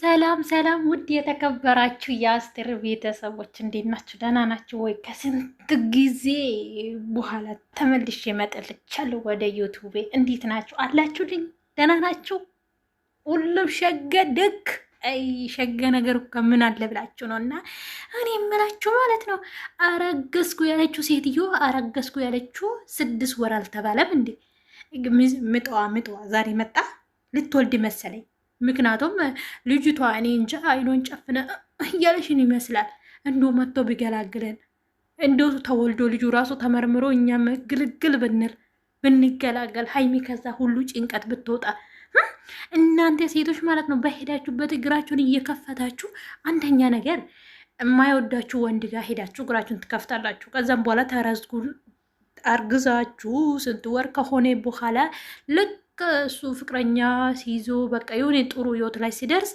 ሰላም ሰላም፣ ውድ የተከበራችሁ የአስቴር ቤተሰቦች እንዴት ናችሁ? ደህና ናችሁ ወይ? ከስንት ጊዜ በኋላ ተመልሼ መጥቻለሁ ወደ ዩቱቤ። እንዴት ናችሁ? አላችሁልኝ? ደህና ናችሁ? ሁሉም ሸገ ደግ አይ ሸገ ነገር ከምን አለ ብላችሁ ነው። እና እኔ የምላችሁ ማለት ነው አረገዝኩ ያለችው ሴትዮ አረገዝኩ ያለችው 6 ወር አልተባለም እንዴ? ምጧ ዛሬ መጣ ልትወልድ መሰለኝ። ምክንያቱም ልጅቷ እኔ እንጃ አይኖን ጨፍነ እያለሽን ይመስላል። እንዶ መጥቶ ቢገላግለን እንዶ ተወልዶ ልጁ ራሱ ተመርምሮ እኛም ግልግል ብንል ብንገላገል ሀይሚ ከዛ ሁሉ ጭንቀት ብትወጣ። እናንተ ሴቶች ማለት ነው በሄዳችሁበት እግራችሁን እየከፈታችሁ አንደኛ ነገር የማይወዳችሁ ወንድ ጋር ሄዳችሁ እግራችሁን ትከፍታላችሁ። ከዛም በኋላ ተረዝጉ አርግዛችሁ ስንት ወር ከሆነ በኋላ ልክ እሱ ፍቅረኛ ሲይዞ በቃ የሆነ ጥሩ ህይወት ላይ ሲደርስ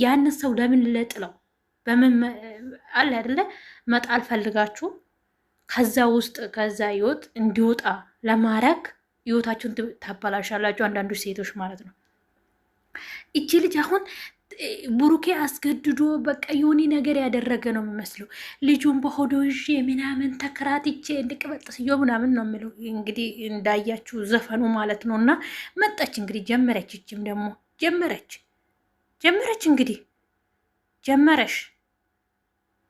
ያን ሰው ለምን ለጥለው በምን አለ አይደለ መጣል ፈልጋችሁ ከዛ ውስጥ ከዛ ህይወት እንዲወጣ ለማድረግ ህይወታችሁን ታበላሻላችሁ፣ አንዳንዶች ሴቶች ማለት ነው። እቺ ልጅ አሁን ብሩኬ አስገድዶ በቃ የሆነ ነገር ያደረገ ነው የሚመስለው። ልጁን በሆዶ ይዤ ምናምን ተከራትቼ እንድቅበጥስዮ ምናምን ነው የሚለው። እንግዲህ እንዳያችሁ ዘፈኑ ማለት ነው። እና መጣች እንግዲህ ጀመረች። እችም ደግሞ ጀመረች እንግዲህ ጀመረሽ።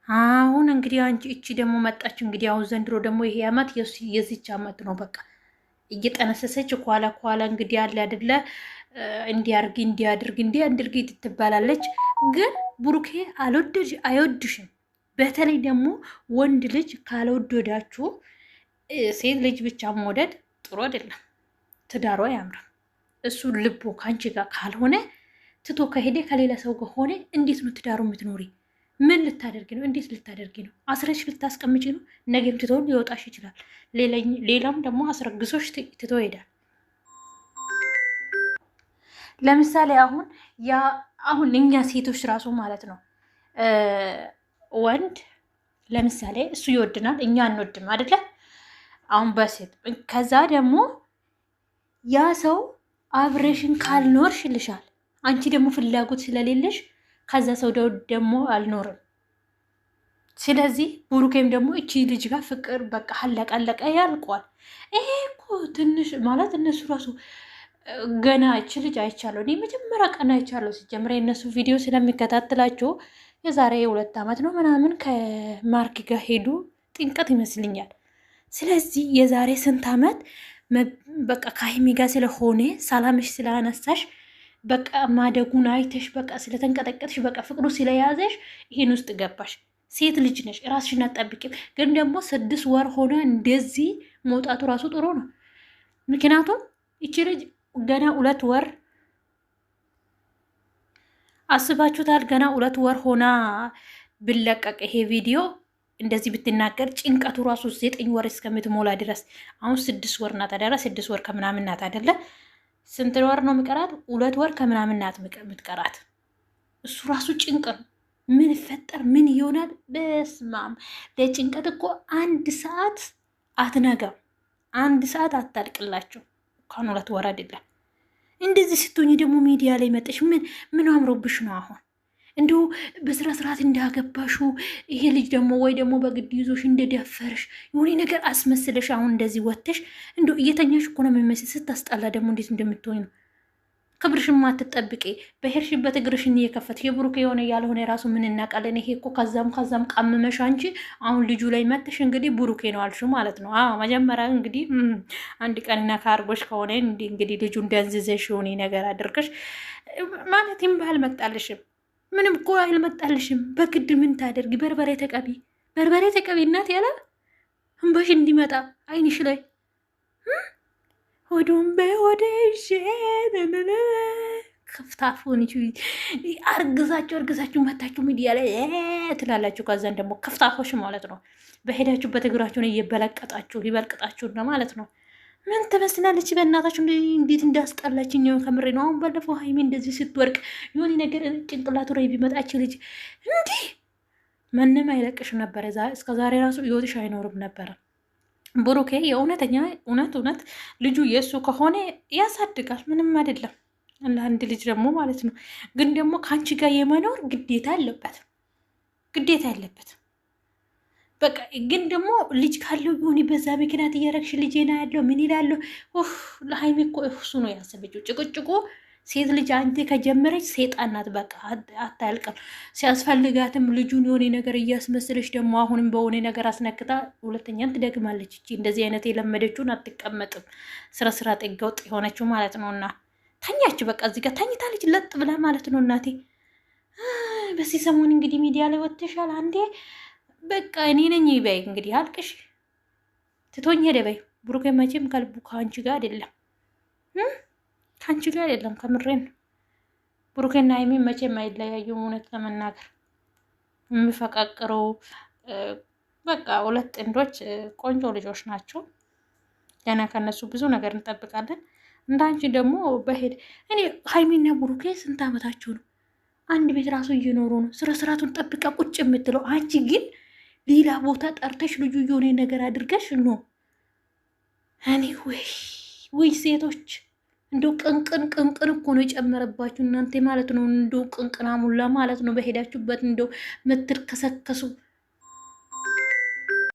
አሁን እንግዲህ አንቺ እቺ ደግሞ መጣች እንግዲህ አሁን ዘንድሮ ደግሞ ይሄ አመት የዚች አመት ነው። በቃ እየጠነሰሰች ኳላ እንግዲህ አለ አይደለ እንዲያድርግ ትባላለች። ግን ብሩኬ አይወድሽም። በተለይ ደግሞ ወንድ ልጅ ካልወደዳችሁ ሴት ልጅ ብቻ መውደድ ጥሩ አይደለም፣ ትዳሯ አያምርም። እሱ ልቦ ከአንቺ ጋር ካልሆነ ትቶ ከሄደ ከሌላ ሰው ከሆነ እንዴት ነው ትዳሩ የምትኖሪ? ምን ልታደርጊ ነው? እንዴት ልታደርጊ ነው? አስረሽ ልታስቀምጪ ነው? ነገም ትቶ ሊወጣሽ ይችላል። ሌላም ደግሞ አስረግሶሽ ትቶ ይሄዳል። ለምሳሌ አሁን እኛ ሴቶች ራሱ ማለት ነው ወንድ ለምሳሌ እሱ ይወድናል፣ እኛ አንወድም አይደለ? አሁን በሴት ከዛ ደግሞ ያ ሰው አብሬሽን ካልኖርሽ ይልሻል። አንቺ ደግሞ ፍላጎት ስለሌለሽ ከዛ ሰው ደግሞ አልኖርም። ስለዚህ ብሩኬም ደግሞ እቺ ልጅ ጋር ፍቅር በቃ አለቀ ያልቋል። ይሄ እኮ ትንሽ ማለት እነሱ ራሱ ገና እች ልጅ አይቻለሁ። እኔ መጀመሪያ ቀን አይቻለሁ። ሲጀምረ የእነሱ ቪዲዮ ስለሚከታተላቸው የዛሬ 2 ዓመት ነው ምናምን ከማርክ ጋር ሄዱ ጥንቀት ይመስልኛል። ስለዚህ የዛሬ ስንት ዓመት በቃ ከሀይሚ ጋር ስለሆነ ሰላምሽ ስላነሳሽ በቃ ማደጉን አይተሽ በቃ ስለተንቀጠቀጥሽ በቃ ፍቅሩ ስለያዘሽ ይህን ውስጥ ገባሽ። ሴት ልጅ ነሽ፣ ራስሽን አትጠብቂም። ግን ደግሞ 6 ወር ሆነ እንደዚህ መውጣቱ ራሱ ጥሩ ነው። ምክንያቱም ይቺ ልጅ ገና 2 ወር አስባችሁታል? ገና 2 ወር ሆና ብለቀቅ ይሄ ቪዲዮ እንደዚህ ብትናገር ጭንቀቱ ራሱ 9 ወር እስከምትሞላ ድረስ አሁን 6 ወር ናት አደረ 6 ወር ከምናምን ናት አደለ? ስንት ወር ነው የሚቀራት? 2 ወር ከምናምን ናት የምትቀራት። እሱ ራሱ ጭንቅ ነው። ምን ይፈጠር ምን ይሆናል? በስማም ለጭንቀት እኮ 1 ሰዓት አትነጋም፣ 1 ሰዓት አታልቅላችሁ። እንኳን 2 ወር አይደለም። እንደዚህ ስትሆኝ ደግሞ ሚዲያ ላይ መጠሽ ምን አምሮብሽ ነው? አሁን እንዲሁ በስራ ስርዓት እንዳገባሹ ይሄ ልጅ ደግሞ ወይ ደግሞ በግድ ይዞሽ እንደደፈርሽ የሆነ ነገር አስመስለሽ አሁን እንደዚህ ወተሽ እንዲሁ እየተኛሽ እኮ ነው የሚመስል። ስታስጠላ ደግሞ እንዴት እንደምትሆኝ ነው። ክብርሽን ማትጠብቂ በሄድሽበት እግርሽን እየከፈትሽ የብሩክ የሆነ ያልሆነ የራሱ ምን እናቃለን። ይሄ እኮ ከዛም ቃምመሽ አንቺ አሁን ልጁ ላይ መጥሽ እንግዲህ ብሩኬ ነው አልሽ ማለት ነው። መጀመሪያ እንግዲህ አንድ ቀንና ካርጎሽ ከሆነ እንግዲህ ልጁ እንደንዝዘሽ የሆነ ነገር አድርገሽ ማለት ይምባል መጣልሽም ምንም እኮ አልመጣልሽም። በግድ ምን ታደርጊ? በርበሬ ተቀቢ እናት ያለ እንባሽ እንዲመጣ አይንሽ ላይ ሆዱን በወደሽ ከፍታፉን አርግዛችሁ መታችሁ ሚዲያ ላይ ትላላችሁ። ከዛን ደግሞ ከፍታፎሽ ማለት ነው በሄዳችሁበት እግራችሁን እየበለቀጣችሁ ሊበልቅጣችሁ ነው ማለት ነው። ምን ትመስላለች? በእናታችሁ እንዴት እንዳስጠላችኝ ከምሬ ነው። አሁን ባለፈው ሀይሜ እንደዚህ ስትወርቅ የሆነ ነገር ጭንቅላቱ ላይ ቢመጣችው ልጅ እንዲህ ምንም አይለቅሽ ነበረ። እስከ ዛሬ ራሱ ህይወትሽ አይኖርም ነበረ። ብሩኬ የእውነተኛ እውነት ልጁ የእሱ ከሆነ ያሳድጋል፣ ምንም አይደለም። ለአንድ ልጅ ደግሞ ማለት ነው። ግን ደግሞ ከአንቺ ጋር የመኖር ግዴታ አለበት፣ ግዴታ ያለበት በቃ። ግን ደግሞ ልጅ ካለው ቢሆን በዛ ምክንያት እያረግሽ ልጄና ያለው ምን ይላለሁ። ለሀይሚ እኮ እሱ ነው ያሰበችው። ጭቅጭቁ ሴት ልጅ አንተ ከጀመረች ሴጣን ናት። በቃ አታልቅም። ሲያስፈልጋትም ልጁን የሆነ ነገር እያስመስለች ደግሞ አሁንም በሆነ ነገር አስነክታ ሁለተኛን ትደግማለች። እቺ እንደዚህ አይነት የለመደችውን አትቀመጥም። ስራ ጥግ ወጥ የሆነችው ማለት ነው። እና ተኛች በቃ እዚህ ጋር ተኝታለች ለጥ ብላ ማለት ነው። እናቴ በዚህ ሰሞን እንግዲህ ሚዲያ ላይ ወጥተሻል አንዴ በቃ እኔ ነኝ በይ እንግዲህ አልቅሽ ትቶኝ ሄደ በይ። ብሩኬ መቼም ከልቡ ከአንቺ ጋር አይደለም፣ ከአንቺ ጋር አይደለም። ከምሬን ብሩኬና ሀይሚ መቼም አይለያዩም። እውነት ለመናገር የሚፈቃቅረው በቃ ሁለት ጥንዶች ቆንጆ ልጆች ናቸው። ገና ከነሱ ብዙ ነገር እንጠብቃለን። እንዳንቺ ደግሞ በሄድ እኔ ሀይሚና ብሩኬ ስንት ዓመታቸው ነው? አንድ ቤት ራሱ እየኖሩ ነው። ስርዓቱን ጠብቃ ቁጭ የምትለው አንቺ ግን ሌላ ቦታ ጠርተሽ ልጁ የሆነ ነገር አድርገሽ ነው። እኔ ወይ ሴቶች እንደው ቅንቅን እኮ ነው የጨመረባችሁ እናንተ ማለት ነው። እንደው ቅንቅና ሙላ ማለት ነው። በሄዳችሁበት እንደው ምትርከሰከሱ